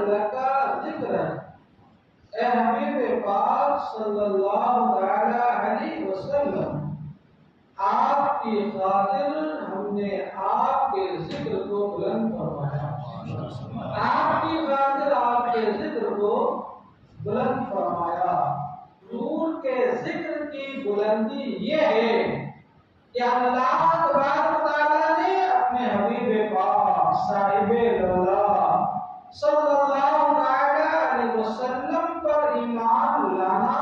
اللہ کا ذکر ہے۔ اے حبیب پاک صلی اللہ علیہ وسلم، آپ کی خاطر ہم نے آپ کے ذکر کو بلند فرمایا، آپ کی خاطر آپ کے ذکر کو بلند فرمایا۔ حضور کے ذکر کی بلندی یہ ہے کہ اللہ تبارک و تعالیٰ نے اپنے حبیب پاک صاحب اللہ صلی اللہ علیہ وسلم پر ایمان لانا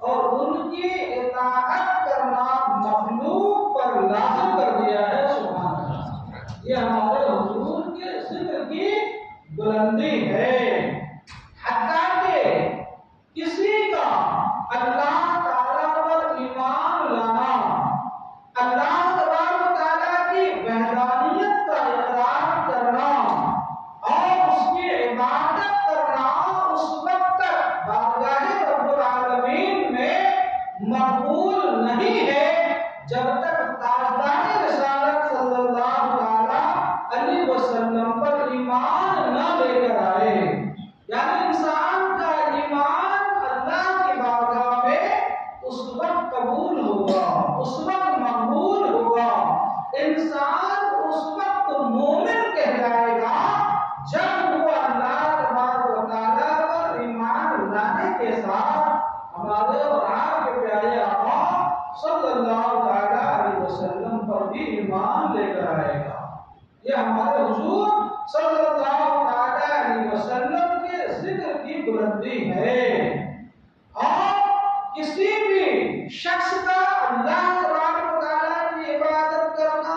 اور ان کی اطاعت کرنا مخلوق پر لازم کر دیا ہے۔ سبحان اللہ، یہ ہمارے حضور کے ذکر کی بلندی ہے۔ حتیٰ کہ کسی کا اللہ تعالیٰ پر ایمان لانا، اللہ تبارک و تعالیٰ کی وحدانیت کا اقرار کرنا اور اس کی عبادت کرنا اس وقت تک بارگاہ رب العالمین میں مقبول نہیں ہے جب تک تاجدار رسالت صلی اللہ علیہ وسلم پر ایمان نہ لے کر آئے۔ یعنی انسان کا ایمان اللہ کی بارگاہ میں اس وقت قبول ہوگا، اس وقت مقبول ہوگا، انسان اس وقت مومن کہلائے گا جب وہ اللہ تبارک و تعالیٰ پر ایمان لانے کے ساتھ ہمارے اور آپ کے پیارے آقا صلی اللہ علیہ وسلم پر بھی ایمان لے کر آئے گا۔ یہ ہمارے حضور صلی اللہ علیہ وسلم کے ذکر کی بلندی ہے۔ اور کسی بھی شخص کا اللہ تبارک و تعالیٰ کی عبادت کرنا،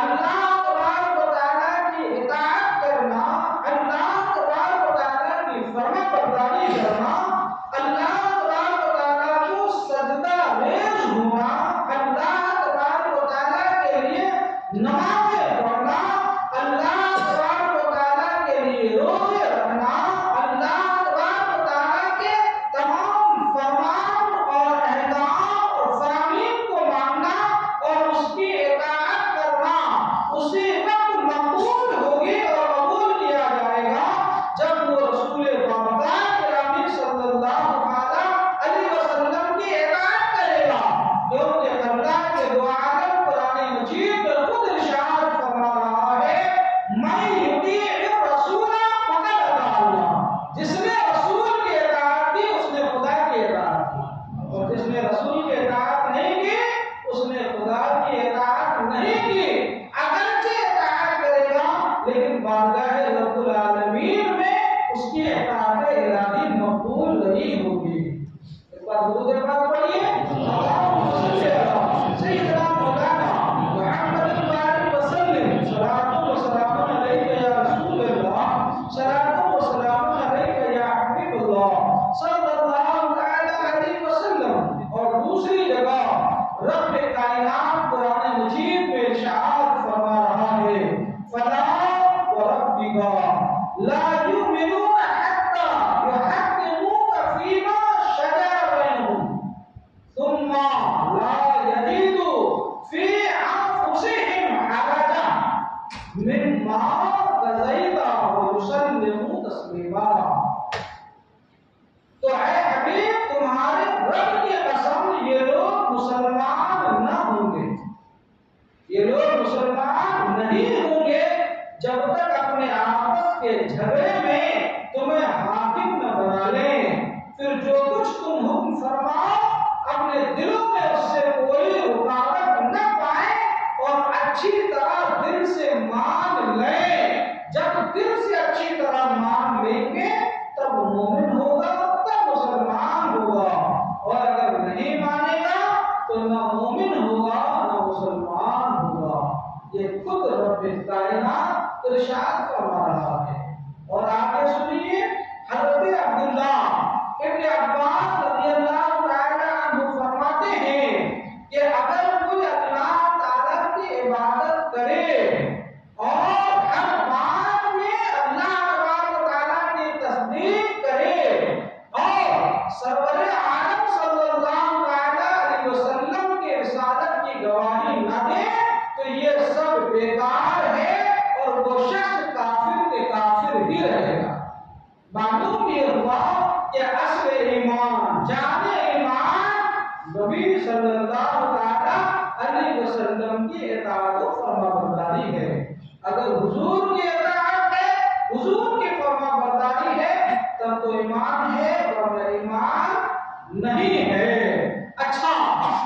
اللہ تبارک و تعالیٰ کی اطاعت کرنا، اللہ تبارک و تعالیٰ کی فرما برداری کرنا، اللہ تبارک و تعالیٰ کو سجدہ ریز ہونا، اللہ تبارک و تعالیٰ کے لیے نمازیں پڑھنا، اللہ تبارک و تعالیٰ کے لیے روزے رکھنا، اللہ تبارک و تعالیٰ کے تمام فرمان اور احکام اور فرامین کو ماننا اور اس کی اطاعت کرنا اسی وقت مقبول ہوگی اور قبول کیا جائے گا جب وہ رسول پاک گرامی صلی اللہ علیہ وسلم کی اطاعت کرے گا، کیونکہ اللہ کے دو عالم قرآن مجید میں خود ارشاد فرما رہا ہے، میں یطیع الرسول فقد اطاع اللہ، جس نے رسول کی اطاعت کی اس نے خدا کی اطاعت کی، اور جس نے رسول کی اطاعت نہیں کی اس نے خدا کی اطاعت نہیں کی۔ اگرچہ اطاعت کرے گا لیکن بارگاہ رب العالمین میں اس کی اطاعت الہی مقبول نہیں ہوگی۔ ایک بار درود پاک پڑھیے، اللہم صلی علی سیدنا مولانا محمد وآلہ وسلم، صلاۃ و سلام علیک یا رسول اللہ، صلاۃ و سلام علیک یا حبیب اللہ صلی اللہ علیہ وسلم۔ اور دوسری جگہ رب کائنات قرآن مجید میں ارشاد فرما رہا ہے، فلا وربک لا یؤمنون حتی یحکموک فیما شجر بینہم ثم لا یجدوا فی انفسہم حرجا مما قضیت ویسلموا تسلیما۔ تو اے حبیب تمہارے رب کی قسم یہ لوگ مسلمان نہ ہوں گے، یہ لوگ مسلمان نہیں ہوں گے جب تک اپنے آپس کے جھگڑے میں تمہیں حاکم نہ بنا لیں، پھر جو کچھ تم حکم فرماؤ اپنے دلوں میں اس سے کوئی رکاوٹ نہ پائے اور اچھی طرح دل سے مان لیں۔ جب دل سے اچھی طرح مان لیں گے تب مومن ہوگا، تب مسلمان ہوگا، اور اگر نہیں مانے گا تو نہ مومن ہوگا نہ مسلمان ہوگا۔ یہ خود رب کائنات ارشاد فرما رہا ہے۔ اور آگے سنیے، حضرت عبداللہ ابن عباس رضی اللہ تعالی عنہ فرماتے ہیں کہ اگر کوئی اللہ تعالیٰ کی عبادت کرے اور ہر بات میں اللہ تبارک و تعالیٰ کی تصدیق کرے اور سرور عالم صلی اللہ علیہ وسلم کی رسالت کی گواہی نہ دے تو یہ سب بیکار ہے اور وہ شخص کافر کے کافر ہی رہے گا۔ معلوم یہ ہوا کہ اصل ایمان، جان ایمان نبی صلی اللہ علیہ وسلم کی اطاعت و فرما برداری ہے۔ اگر حضور کی اطاعت ہے، حضور کی فرما برداری ہے، تب تو ایمان ہے، ورنہ ایمان نہیں ہے۔ اچھا،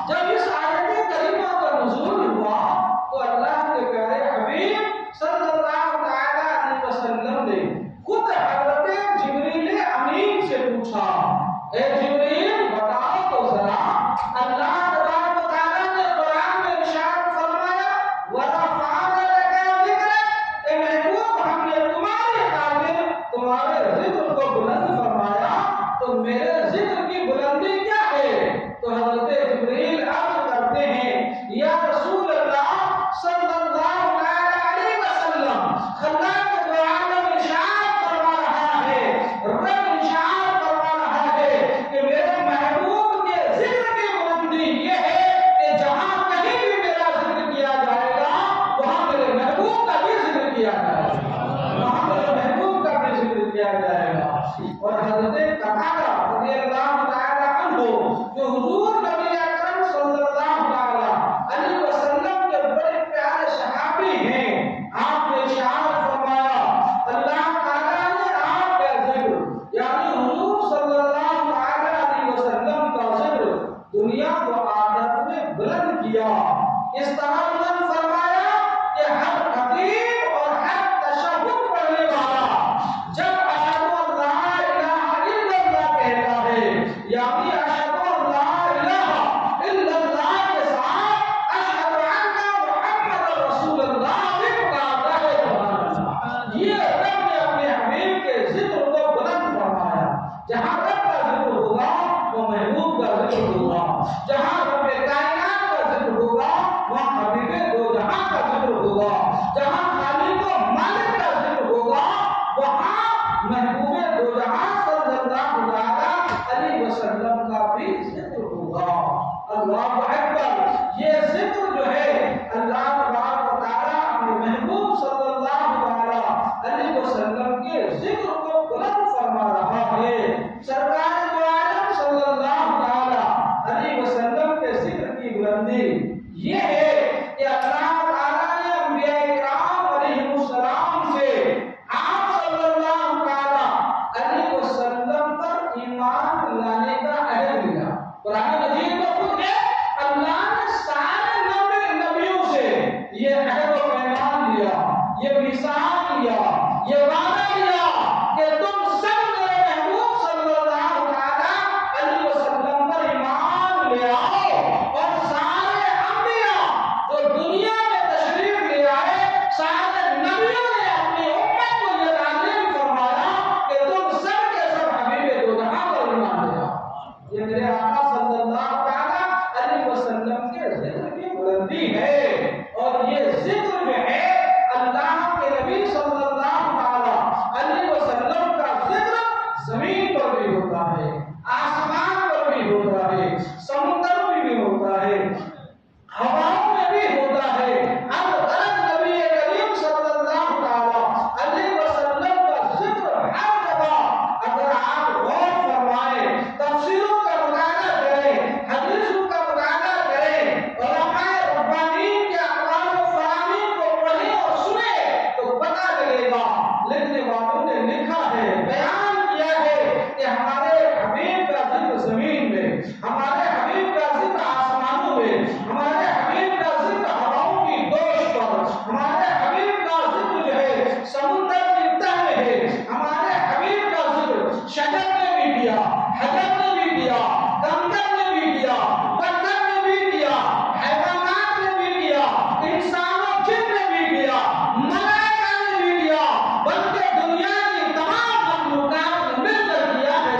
جب اس آیت کریمہ کا نزول ہوا تو اللہ کے پیارے حبیب صلی اللہ علیہ وسلم نے خود حضرت جبریل امین سے پوچھا، اے جبریل بتاؤ تو ذرا، اللہ تبارک و تعالیٰ نے قرآن میں ارشاد فرمایا وَرَفَعْنَا لَكَ ذِكْرَكَ، اے محبوب ہم نے تمہارے خاطر تمہارے ذکر کو بلند فرمایا، تو میرے ذکر کی بلندی کیا ہے؟ تو حضرت جبریل عرض کرتے ہیں یا رسول اللہ صلی اللہ علیہ وسلم، اللہ کے عالم ارشاد فرما رہا ہے، رب ارشاد فرما رہا ہے کہ میرے محبوب کے ذکر کی بلندی یہ ہے کہ جہاں کہیں بھی میرا ذکر کیا جائے گا وہاں میرے محبوب کا بھی ذکر کیا جائے گا، وہاں میرے محبوب کا بھی ذکر کیا جائے گا۔ اور حضرت قتادہ رضی اللہ تعالی عنہ جو حضور نبی اکرم صلی اللہ علیہ وسلم کے بڑے پیارے صحابی ہیں، آپ نے ارشاد فرمایا اللہ تعالیٰ نے آپ کا ذکر یعنی حضور صلی اللہ علیہ وسلم کا ذکر دنیا و آخرت میں بلند کیا، اس طرح بلند فرمایا کہ ہر خطیب اور ہر تشہد پڑھنے والا جب اشہد ان لا الہ الا اللہ کہتا ہے، یعنی اشہد ان لا الہ الا اللہ کے ساتھ اشہد ان محمد رسول اللہ بھی پکارتا ہے، سبحان اللہ۔ یہ رب نے اپنے حبیب کے ذکر کو بلند فرمایا۔ جہاں رب کا ذکر ہوگا وہ محبوب کا ذکر ہوگا، جہاں رب کائنات کا ذکر ہوگا وہاں حبیب دو جہاں کا ذکر ہوگا، جہاں خالق و مالک کا ذکر ہوگا وہاں محبوب دو جہاں صلی اللہ علیہ وسلم کا بھی ذکر ہوگا۔ اللہ اکبر، یہ ذکر جو ہے اللہ تبارک و تعالیٰ اپنے محبوب صلی اللہ علیہ وسلم کے ذکر کو بلند فرما رہا ہے۔ سرکار دو عالم صلی اللہ علیہ وسلم کے ذکر کی بلندی یہ ہے کہ اللہ تعالیٰ نے انبیاء کرام علیہ السلام سے آپ صلی اللہ علیہ وسلم پر ایمان لانے کا عہد لیا۔ قرآن مجید میں خود ہے اللہ نے سارے نبیوں سے یہ عہد و پیمان لیا، یہ میثاق لیا، یہ وعدہ لیا کہ تم سب میرے محبوب صلی اللہ علیہ وسلم پر ایمان لے آؤ، اور سارے انبیاء جو دنیا میں تشریف لے آئے، سارے نبیوں نے اپنی امت کو یہ تعلیم فرمایا کہ تم سب کے سب حبیب دو جہاں پر ایمان لے آؤ۔ یہ میرے آقا صلی اللہ علیہ وسلم کے ذکر کی بلندی ہے، اور یہ ذکر جو ہے اللہ کے نبی صلی اللہ علیہ وسلم کا ذکر زمین پر بھی ہوتا ہے، آسمان پر بھی ہوتا ہے، سمندر میں بھی ہوتا ہے، ہواؤں میں بھی ہوتا ہے۔ اب غرض نبی کریم صلی اللہ علیہ وسلم کا ذکر ہر جگہ اگر آپ غور فرمائیں، تفسیروں کا مطالعہ کریں، حدیثوں کا مطالعہ کریں، علماء ربانیین کے اقوال و فرامین کو پڑھیں اور سنیں تو پتہ چلے گا۔ لکھنے والوں نے لکھا ہے، بیان کیا ہے کہ ہمارے حبیب کا ذکر زمین میں، ہمارے حبیب کا ذکر آسمانوں میں، ہمارے حبیب کا ذکر ہواؤں کی دوش پر، ہمارے حبیب کا ذکر جو ہے سمندر کی تہ میں ہے، ہمارے حبیب کا ذکر شجر نے بھی کیا، حجر نے بھی کیا، کندر نے بھی کیا، پتھر نے بھی کیا، حیوانات نے بھی کیا، انسان و جن نے بھی کیا، ملائکہ نے بھی کیا، بلکہ دنیا کی تمام مخلوقات نے مل کر کیا ہے۔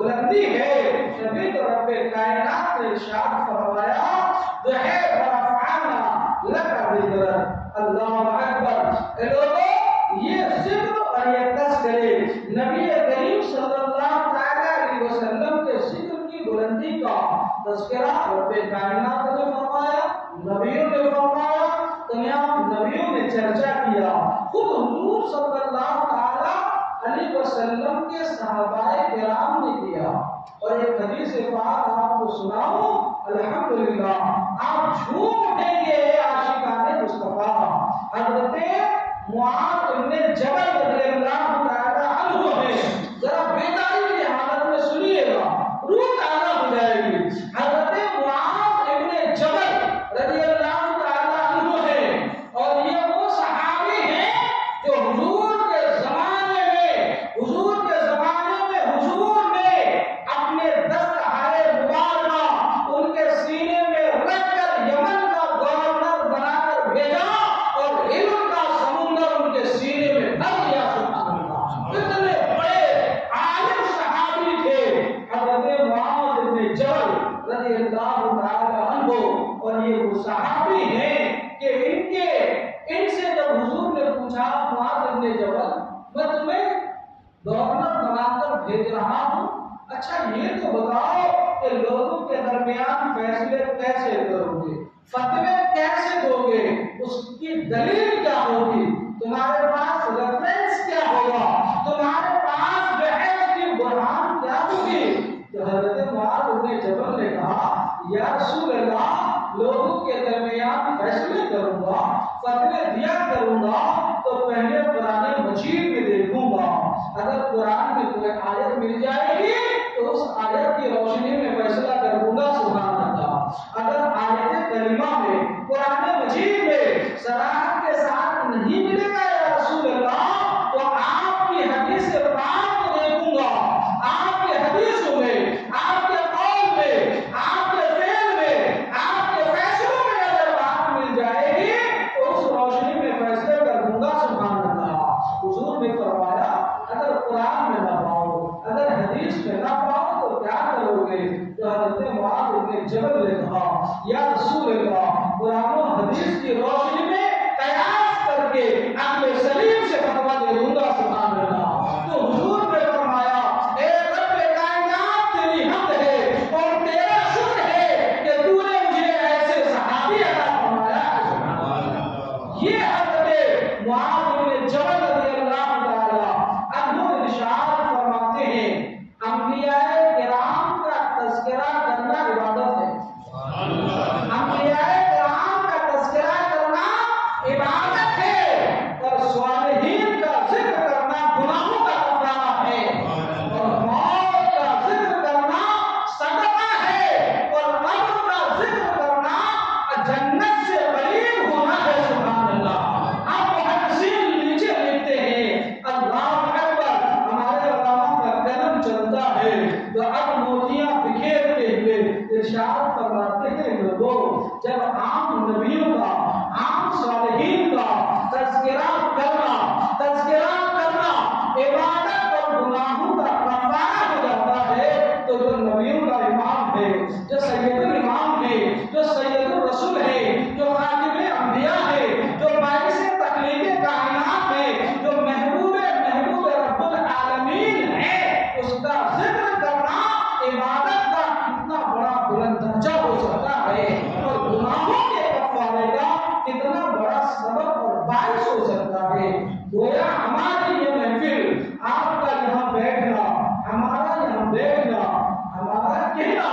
بلندی ہے، تبھی تو رب کائنات نے ارشاد فرمایا جو ہے ورفعنا لک ذکرک۔ اللہ اکبر۔ اے لوگوں، یہ ذکر اور یہ تذکرے نبی کریم صلی اللہ علیہ وسلم کے ذکر کی بلندی کا تذکرہ رب کائنات نے فرمایا، نبیوں نے فرمایا، تمام نبیوں نے چرچا کیا، خود حضور صلی اللہ علیہ وسلم کے صحابہ کرام نے کیا۔ اور ایک حدیث پاک آپ کو سناؤں، الحمدللہ آپ جھوم اٹھیں گے عاشقان مصطفیٰ۔ حضرت معاذ بن جبل رضی اللہ تعالی عنہ ہے، ذرا بیداری کی حالت میں سنیے گا، روح تازہ ہو جائے گی۔ حضرت معاذ بن جبل رضی اللہ تعالی عنہ ہے، اور یہ وہ صحابی ہیں جو حضور کے زمانے میں حضور نے اپنے دستہائے مبارکہ ان کے سینے میں رکھ کر یمن کا گورنر بنا کر بھیجا اور علم کا سمندر ان کے سینے میں بھر دیا۔ سبحان اللہ، اتنے بڑے عالم صحابی تھے حضرت معاذ بن جبل رضی اللہ تعالی عنہ۔ اور یہ وہ صحابی ہیں کہ ان سے جب حضور نے پوچھا معاذ بن جبل میں تمہیں گورنر بنا کر بھیج رہا ہوں، اچھا یہ تو بتاؤ کہ لوگوں کے درمیان فیصلے کیسے کرو گے، فتوے کیسے دو گے، اس کی دلیل کیا ہوگی، تمہارے پاس ریفرنس کیا ہوگا، تمہارے پاس بحث کی برہان کیا ہوگی؟ تو حضرت معاذ بن جبل نے کہا یا رسول اللہ، لوگوں کے درمیان فیصلے کروں گا، فتوے دیا کروں گا تو پہلے قرآن مجید میں دیکھوں گا، اگر قرآن میں کوئی آیت مل جائے گی تو اس آیت کی روشنی میں فیصلہ کر دوں گا۔ سبحان اللہ۔ اگر آیت کریمہ میں قرآن مجید میں صراحت کے ساتھ نہیں ملے گا یا رسول اللہ تو آپ کی حدیث پاک کو دیکھوں گا، آپ کے حدیثوں میں، آپ کے قول میں، آپ کے فعل میں، آپ کے فیصلوں میں اگر بات مل جائے گی تو اس روشنی میں فیصلے کر دوں گا۔ سبحان اللہ۔ حضور نے فرمایا اگر قرآن میں نہ پاؤ، اگر حدیث میں نہ پاؤ تو کیا کرو گے؟ تو حضرت معاذ بن جبل نے کہا یا رسول اللہ، قرآن و حدیث کی روشنی میں قیاس کر کے عقل سلیم سے فتویٰ دے دوں گا۔ سبحان اللہ۔ تو حضور نے فرمایا اے رب کائنات تیری حمد ہے اور تیرا شکر ہے کہ تو نے مجھے ایسے صحابی عطا فرمایا۔ یہ حضرت معاذ بن جبل رضی اللہ تعالی عنہ ارشاد فرماتے ہیں انبیاء کرام کا تذکرہ کرنا عبادت ہے۔ انبیاء کرام کا تذکرہ کرنا عبادت ہے، اور صالحین کا ذکر کرنا گناہوں کا کفارہ ہے، اور موت کا ذکر کرنا صدقہ ہے، اور قبر کا ذکر کرنا جنت سے قریب ہونا ہے۔ سبحان اللہ۔ اب محدثین نیچے لکھتے ہیں اللہ اکبر، ہمارے علماء کا قلم چلتا ہے تو اب موتیاں بکھیرتے ہوئے ارشاد فرماتے ہیں لوگوں، جب عام نبیوں کا، عام صالحین کا تذکرہ کرنا عبادت اور گناہوں کا کفارہ ہو جاتا ہے تو جو نبیوں کا امام ہے، جو سید الامام ہے، جو سید الرسول ہے، جو خاتم انبیاء ہے، جو باعث تخلیق کائنات ہے، جو محبوب رب العالمین ہے، اس کا ذکر کرنا عبادت کا کتنا بڑا بلند درجہ ہو سکتا ہے، اور گناہوں کے کفارے کا کتنا بڑا سبب اور باعث ہو سکتا ہے۔ گویا ہماری یہ محفل، آپ کا یہاں بیٹھنا، ہمارا یہاں بیٹھنا، ہمارا کہنا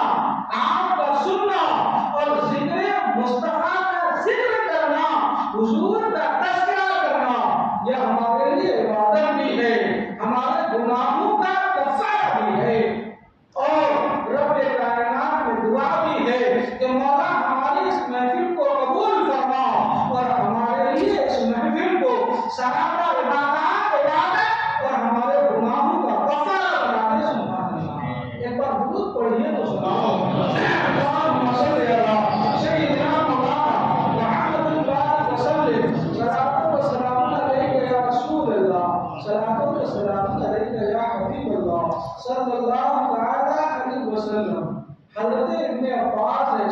آپ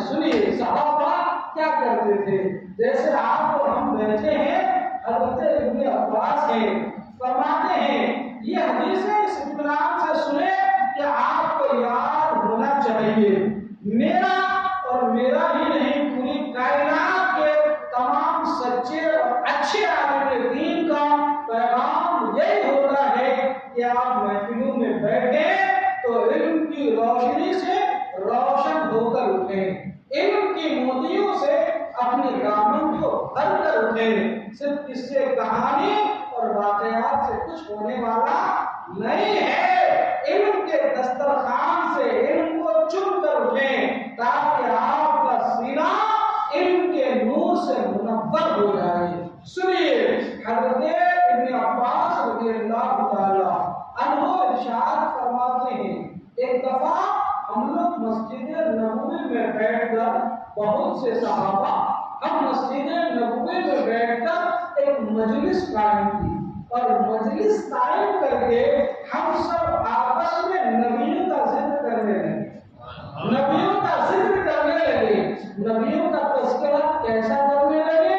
سنیے صحابہ کیا کرتے تھے. جیسے آپ اور ہم بیٹھے ہیں, حضرت ابن عباس ہیں, فرماتے ہیں یہ حدیثیں اس اطمینان سے سنیں کہ آپ کو یاد ہونا چاہیے میرا اور میرا ہی نہیں پوری کائنات کے تمام سچے اور اچھے عالم دین کا پیغام یہی ہوتا ہے کہ آپ محفلوں میں بیٹھیں تو علم کی روشنی سے روشن ہو کر اٹھیں, علم کی موتیوں سے اپنے دامن کو بھر کر اٹھیں. صرف اس سے کہانی اور واقعات سے کچھ ہونے والا نہیں ہے. علم کے دسترخوان سے علم کو چن کر اٹھیں تاکہ آپ کا سینہ علم کے نور سے منور ہو جائے. سنیے حضرت ابن عباس رضی اللہ تعالی عنہ ارشاد فرماتے ہیں ایک دفعہ ہم لوگ مسجد نبوی میں بیٹھ کر بہت سے صحابہ ہم مسجد نبوی میں بیٹھ کر ایک مجلس قائم کی اور مجلس قائم کر کے ہم سب آپس میں نبیوں کا ذکر کرنے لگے, نبیوں کا ذکر کرنے لگے, نبیوں کا تذکرہ کیسا کرنے لگے.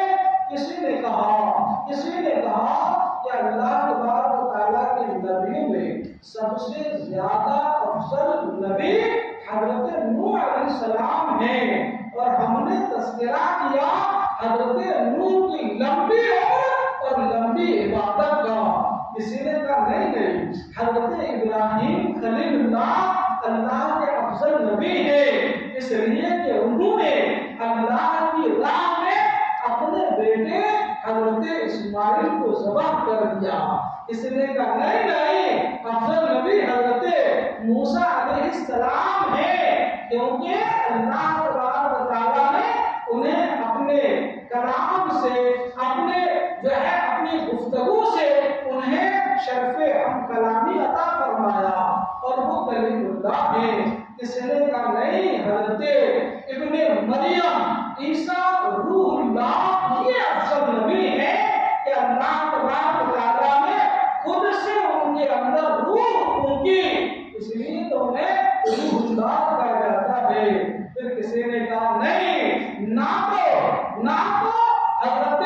کسی نے کہا کہ اللہ تبارک و تعالیٰ کے نبیوں میں سب سے زیادہ افضل نبی حضرت نوح علیہ السلام ہیں, اور ہم نے تذکرہ کیا حضرت نوح کی لمبی عمر اور لمبی عبادت کا. کسی نے کہا نہیں حضرت ابراہیم خلیل اللہ کے افضل نبی ہے, اس لیے کہ انہوں نے اللہ کی راہ میں اپنے بیٹے حضرت اسماعیل کو ذبح کر دیا. اس نے کہا نہیں افضل نبی حضرت موسیٰ علیہ السلام ہے, کیونکہ اللہ تبارک و تعالیٰ نے انہیں اپنے کلام سے اپنی گفتگو سے انہیں شرف ہم کلامی عطا فرمایا اور وہ کلیم اللہ ہے. اس نے کہا نہیں حضرت ابن مریم عیسیٰ روح اللہ یہ افضل نبی ہے کہ اللہ تبارک و تعالیٰ نے خود سے ان کے اندر روح پھونکی, اس لیے تو انہیں روح اللہ کہا جاتا ہے. پھر کسی نے کہا نہیں نہ تو حضرت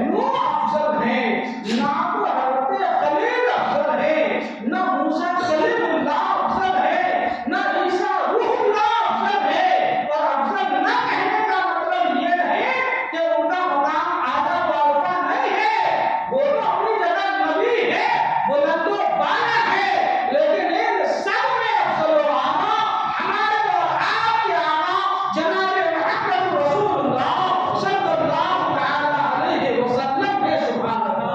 نوح افضل ہیں, نہ تو حضرت خلیل افضل ہیں, نہ موسیٰ کلیم اللہ افضل ہے, نہ عیسیٰ روح اللہ افضل ہے. اور افضل نہ کہنے کا مطلب یہ نہیں کہ ان کا مقام اعلیٰ و ارفع نہیں ہے, وہ تو اپنی جگہ نبی ہے, بلند و بالا ہے, لیکن ان سب میں افضل و اعلیٰ ہمارے اور آپ کے آقا جناب محمد رسول اللہ صلی اللہ تعالی علیہ وسلم ہے. سبحان اللہ.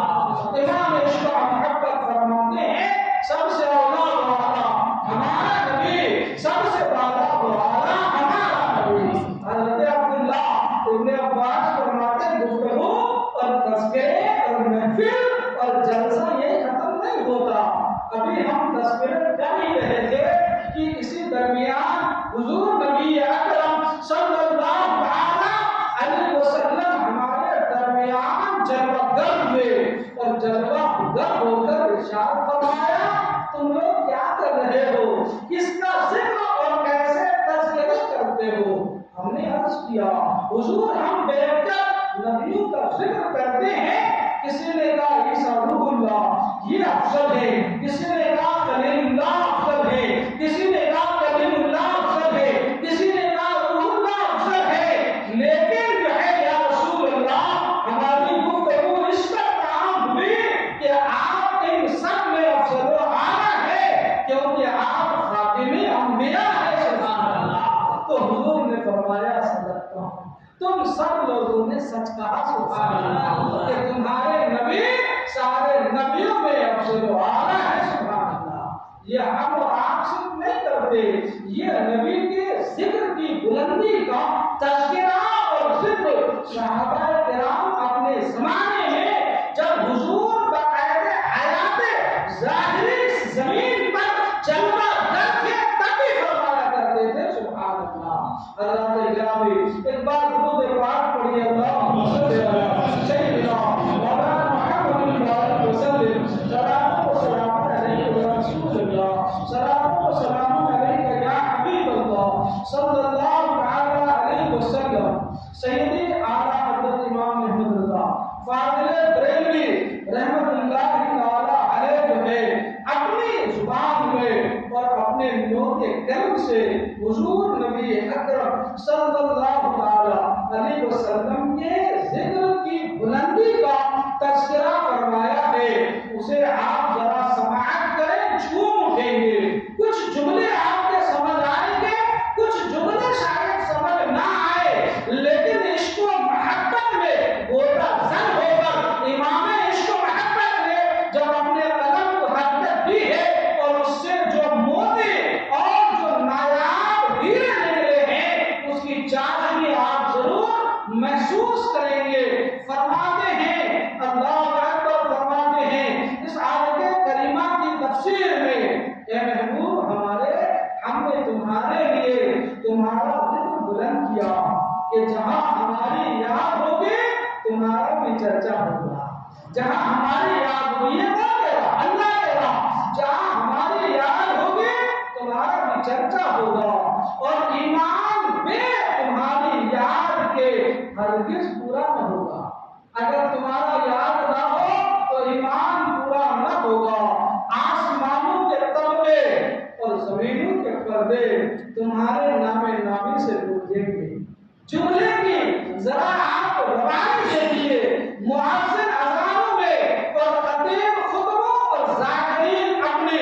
امام اشراء محبت فرماتے ہیں سب سے اولا و اعلیٰ ہمارا نبی, سب سے بالا و اعلیٰ ہمارا نبی. حضرت عبداللہ ابن عباس فرماتے ہیں گفتگو اور تذکرے اور محفل اور جلسہ یہ ختم نہیں ہوتا. ابھی ہم تذکرے کر ہی رہے تھے کہ اسی درمیان حضور نبی اکرم صلی اللہ علیہ وسلم ہمارے درمیان جلوہ گر ہوئے اور جلوہ گر ہو کر ارشاد فرمایا تم لوگ کیا کر رہے ہو, کس کا ذکر اور کیسے تذکرہ کرتے ہو. ہم نے عرض کیا حضور ہم بیٹھ کر نبیوں کا ذکر کرتے ہیں. کسی نے کہا عیسیٰ روح اللہ یہ افضل ہے, کسی نے کہا کلیم اللہ افضل ہے, کسی نے کہا کلیم اللہ افضل ہے, کسی نے کہا روح اللہ افضل ہے. لیکن جو ہے یا رسول اللہ ہماری گفتگو اس پر کام ہوئی کہ آپ ان سب میں افضل و اعلیٰ ہے کیونکہ آپ خاتم انبیاء ہے. سبحان اللہ. تو حضور نے فرمایا صدقت تم سب لوگوں نے سچ کہا. سبحان اللہ. کہ تمہارے نبی سارے نبیوں میں افضل و اعلیٰ ہے. سبحان اللہ. یہ ہم اور آپ صرف نہیں کرتے, یہ نبی کے ذکر کی بلندی کا تذکرہ اور ذکر صحابہ کرام اپنے زمانے میں جب حضور باقاعدہ حیات ظاہری زمین پر چلنا کرتے تب بھی فرمایا کرتے تھے. سبحان اللہ. حضرات گرامی ایک بار درود پاک پڑھیے اللہم صلی علی سیدنا مولانا محمد مبارک وسلم. سلام و سلام علیہ یا رسول اللہ, سلام و سلام علیہ یا حبیب اللہ صلی اللہ تعالی علیہ اپنے نوک قلب سے حضور نبی اکرم صلی اللہ علیہ وسلم کے ذکر کی بلندی کا تذکرہ فرمایا ہے، اسے آپ ذرا سماعت کریں، جھوم اٹھیں گے۔ کچھ جملے آپ کے سمجھ آئیں گے، کچھ جملے شاید سمجھ نہ آئے، لیکن عشق و محبت میں گوتا زن ہو کر امام عشق و محبت نے جب اپنے قلم کو حرکت دی ہے اور اس سے جو موتی اور جو نایاب ہیرے نکلے ہیں اس کی چاشنی آپ ضرور محسوس کریں گے۔ فرماتے ہیں اللہ اکبر، فرماتے ہیں اس آیت کریمہ کی تفسیر میں، اے محبوب ہم نے تمہارے لیے تمہارا ذکر بلند کیا کہ جہاں ہماری یاد ہوگی تمہارا بھی چرچا ہوگا، جہاں ہماری یاد ہوئی اللہ تیرا، جہاں ہماری یاد ہوگی تمہارا بھی چرچا ہوگا، اور ایمان بے تمہاری یاد کے ہرگز پورا نہ ہوگا۔ اگر تمہارا یاد نہ ہو تو ایمان پورا نہ ہوگا۔ آسمانوں کے تلوے اور زمینوں کے پردے تمہارے نام نامی سے گونجیں گے۔ جملے کی ذرا آپ روانی دیکھیے، مؤذن اذانوں میں اور خطیب خطبوں اور ذاکرین اپنے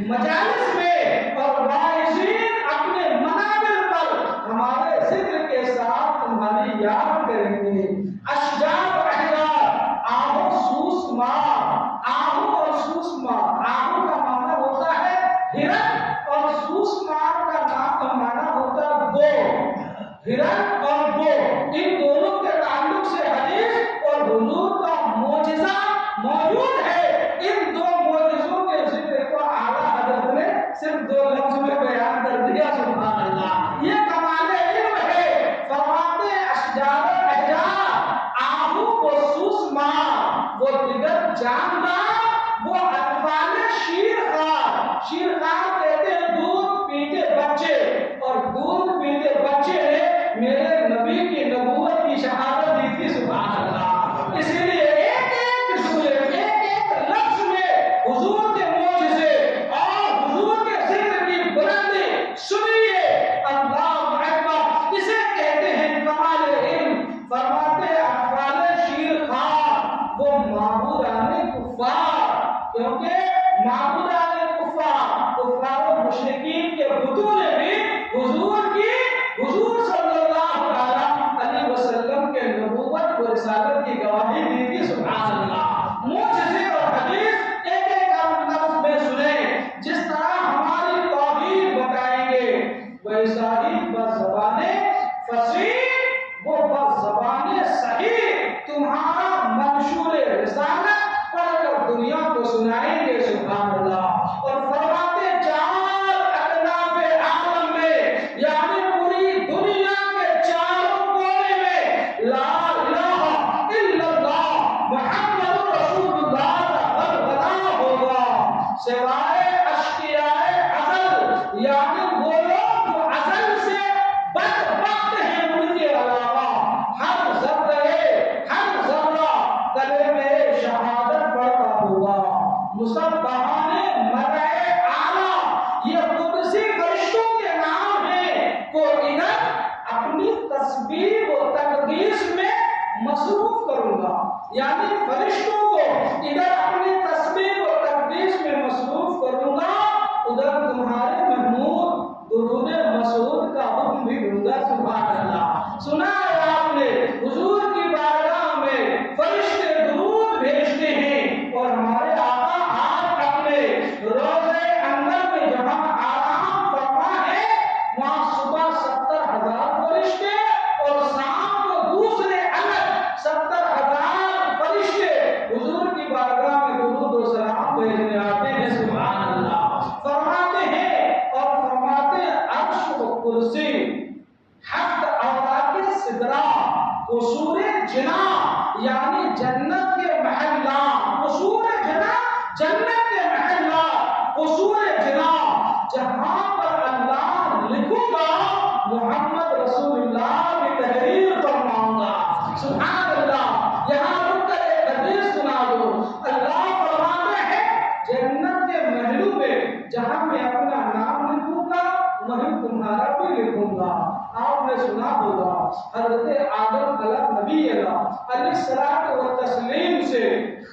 مجالس میں اور واعظین اپنے منابر پر ہمارے ذکر کے ساتھ تمہاری یاد کریں گے۔ اشجار و احجار، آہو سوس مار، آہو اور سوس مار، آہو کا معنی ہوتا ہے ہرن اور سوس مار کا معنی ہوتا ہے گو۔ ہرن اور گو، ان دونوں کے تعلق سے حدیث اور حضور کا معجزہ موجود ہے۔ ان دو معجزوں کے ذکر کو اعلیٰ حضرت نے صرف 2 لفظ میں بیان کر دیا، سبحان اللہ، یہ کمال علم ہے۔ فرماتے اشجار و احجار، آہو و سوس مار، وہ دیگر جاندار، وہ اطفال شیرخوار، شیرخوار کہتے ہیں دودھ پیتے بچے، اور دودھ پیتے بچے نے میرے نبی کی نبوت کی شہادت دی تھی، سبحان اللہ۔ اسی لیے ایک ایک جملے، ایک ایک لفظ میں حضور کے معجزے اور حضور کے ذکر کی بلندی سنیے، اللہ اکبر، اسے کہتے ہیں کمال علم۔ فرماتے اطفال شیرخوار، وہ معبودان کفار، کیونکہ معبودان کفار و مشرکین کے بتوں نے بھی حضور صلی اللہ علیہ وسلم کے نبوت و رسالت کی گواہی دی تھی، سبحان اللہ۔ معجزے اور حدیث ایک ایک لفظ میں سنیں، جس طرح ہماری توحید بتائیں گے ویسا ہی بزبان فصیح وہ بزبان صحیح تمہارا منشور رسالت پڑھ کر دنیا کو سنائیں گے، سبحان اللہ۔ اور فرماتے چار اطراف عالم میں، یعنی پوری دنیا کے چاروں کونے میں لا الہ الا اللہ محمد رسول اللہ کا غلغلہ ہوگا، سوائے اشقیائے ازل، یعنی وہ لوگ جو ازل سے بدبخت ہیں، ان کے علاوہ ہر ذرہ کلمہ شہادت پڑھتا ہوگا۔ مصبحان مرء اعلی، یہ قدسی فرشتوں کے نام ہیں، کو ادھر اپنی تسبیح و تقدیس میں مصروف کروں گا، یعنی فرشتوں کو ادھر اپنی تسبیح و تقدیس میں مصروف کروں گا، ادھر تمہارے محمود درود مسعود کا حکم بھی دوں گا، سبحان اللہ۔ سنا ہے آپ نے حضور کی بارگاہ میں فرشتے درود بھیجتے ہیں، اور ہمارے آقا آج اپنے روضے اندر میں جہاں آرام فرما ہے، وہاں صبح 70,000 فرشتے اور شام کو دوسرے الگ 70,000 فرشتے حضور کی بارگاہ میں درود و سلام بھیجنے آتے ہیں، سبحان اللہ۔ فرماتے ہیں اور فرماتے ہیں عرش و کرسی، حق اوراق سدرہ، قصور جنا، یعنی جنت کے محلات، قصور جنا جنت کے محلات، قصور جنا، جہاں پر اللہ لکھوں گا محمد رسول اللہ کی تحریر فرماؤں گا، سبحان اللہ۔ یہاں رک کر ایک حدیث سنا دو، اللہ فرماتے ہیں جنت کے محلوں میں جہاں میں اپنا نام لکھوں میں تمہارا بھی لکھوں گا۔ آپ نے سنا ہوگا حضرت آدم نبی اللہ علیہ الصلوۃ والتسلیم سے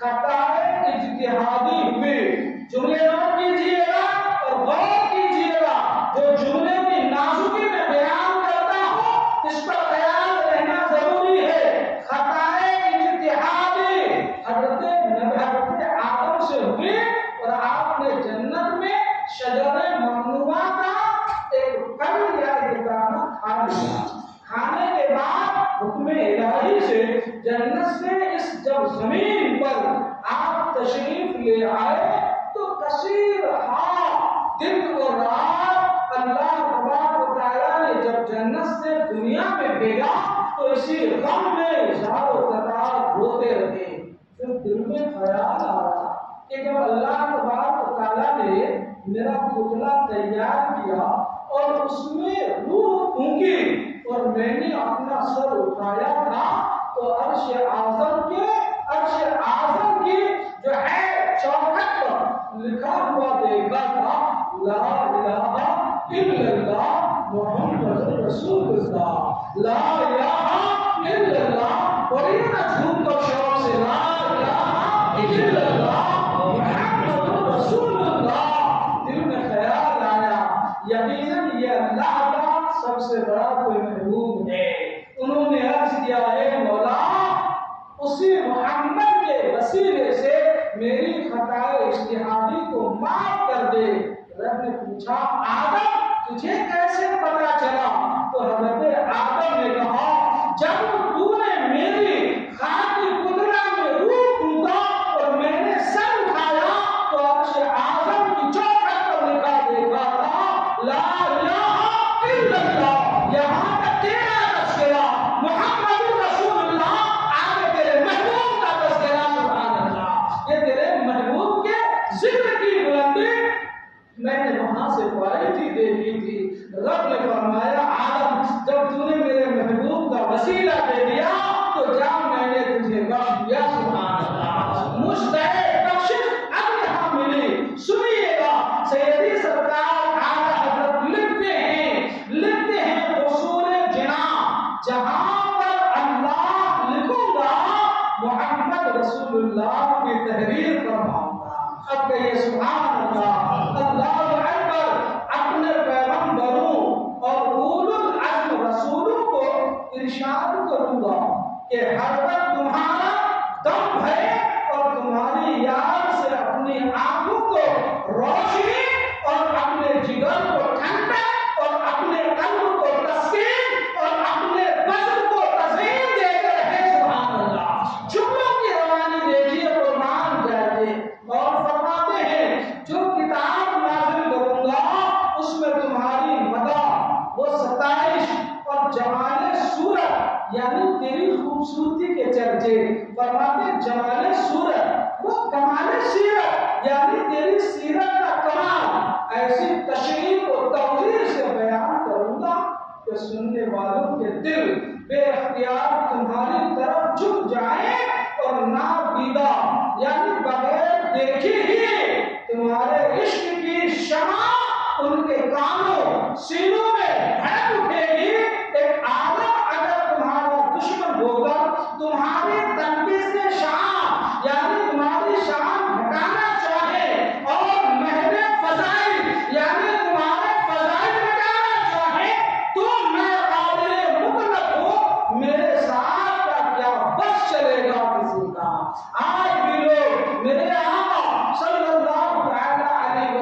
خطائے اجتہادی ہوئے۔ جملے نوٹ کیجیے گا اور غور کیجیے گا، جو جملے کی نازکی میں بیان کرتا ہوں اس پر خیال رہنا ضروری ہے۔ خطائے اجتہادی حضرت آدم سے ہوئی اور آپ نے جنت میں شجر ممنوعہ کا ایک پھل یا ایک دانہ کھا لیا۔ کھانے کے بعد حکم الہی سے جنت سے اس جب زمین پر آپ تشریف لے آئے تو کثیر دن اور رات اللہ تبارک و تعالیٰ نے جب جنت سے دنیا میں بھیجا تو اسی غم میں زاروں قطار روتے رہے۔ پھر دل میں خیال آ رہا کہ جب اللہ تبارک و تعالیٰ نے میرا پتلا تیار کیا اور اس میں روح پھونکی اور میں نے اپنا سر اٹھایا تھا تو عرش اعظم کی جو ہے چوکھٹ پر لکھا ہوا دیکھا تھا لا الہ الا اللہ محمد رسول اللہ۔ لا الہ الا اللہ، بولیے نا جھوم کر شوق سے، لا الہ الا اللہ محمد رسول اللہ۔ دل میں خیال آیا یقیناً یہ اللہ کا سب سے بڑا کوئی محبوب ہے۔ انہوں نے عرض کیا اے مولا اسی محمد کے وسیلے سے میری خطائے اجتہادی کو معاف کر دے۔ رب نے پوچھا آدم تجھے کیسے پتا چلا؟ تو حضرت آدم نے کہا جب تو نے میری خاکی قدرہ میں روح پھونکا اور میں نے سر اٹھایا تو عرش اعظم کی چوکھٹ پر لکھا دیکھا تھا لا الہ الا اللہ۔ یہاں تک تیرا تذکرہ محمد رسول اللہ، آگے تیرے محبوب کا تذکرہ سبحان اللہ۔ یہ تیرے محبوب کے ذکر کی بلندی میں نے وہاں سے کوالٹی دیکھی تھی۔ رب نے فرمایا آدم جب تو نے میرے محبوب کا وسیلہ دے دیا تو جا میں نے تجھے بخش دیا سبحان اللہ۔ مستحق بخشش اب یہاں ملی۔ سنیے گا سیدی سرکار اعلیٰ حضرت لکھتے ہیں اصول جناح جہاں پر اللہ لکھوں گا محمد رسول اللہ کی تحریر فرماؤں گا۔ اب کہیے سبحان اللہ۔ اللہ اکبر۔ اپنے پیغمبروں اور اولو العزم رسولوں کو ارشاد کروں گا کہ ہر وقت تمہارا دم ہے اور تمہاری یاد سے اپنی آنکھوں کو روشنی اور اپنے جگر کو ٹھنڈک اور اپنے قلب کو تسکین اور اپنے بدن کو تزئین دیتے رہے سبحان اللہ۔ جملوں کی روانی دیکھیے قرآن جائے اور فرماتے ہیں جو کتاب نازل کروں گا اس میں تمہاری مدح وہ ستائش اور جمال صورت یعنی تیری خوبصورتی کے چرچے، فرماتے جمال صورت وہ کمال سیرت یعنی تیری سیرت کا کمال ایسی تشریح و توضیح سے بیان کروں گا کہ سننے والوں کے دل بے اختیار تمہاری طرف جھک جائیں اور نادیدہ یعنی بغیر دیکھے ہی تمہارے عشق کی شمع ان کے کانوں سینوں میں بھڑک اٹھے گی۔ ایک عالم اگر تمہارا دشمن ہوگا تمہاری تنقید سے شان یعنی تمہاری شان ہٹانا چاہے اور محض فضائل یعنی تمہارے فضائل مٹانا چاہے تو میں قادر مطلق ہوں، میرے ساتھ کا کیا بس چلے گا کسی کا۔ آج بھی لوگ میرے آقا صلی اللہ علیہ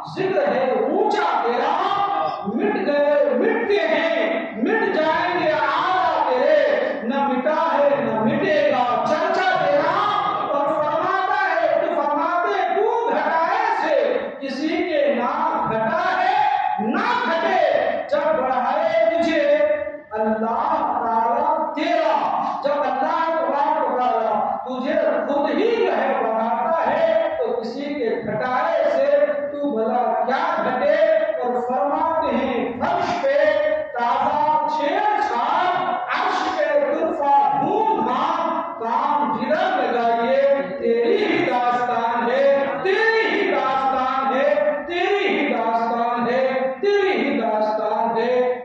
ذکر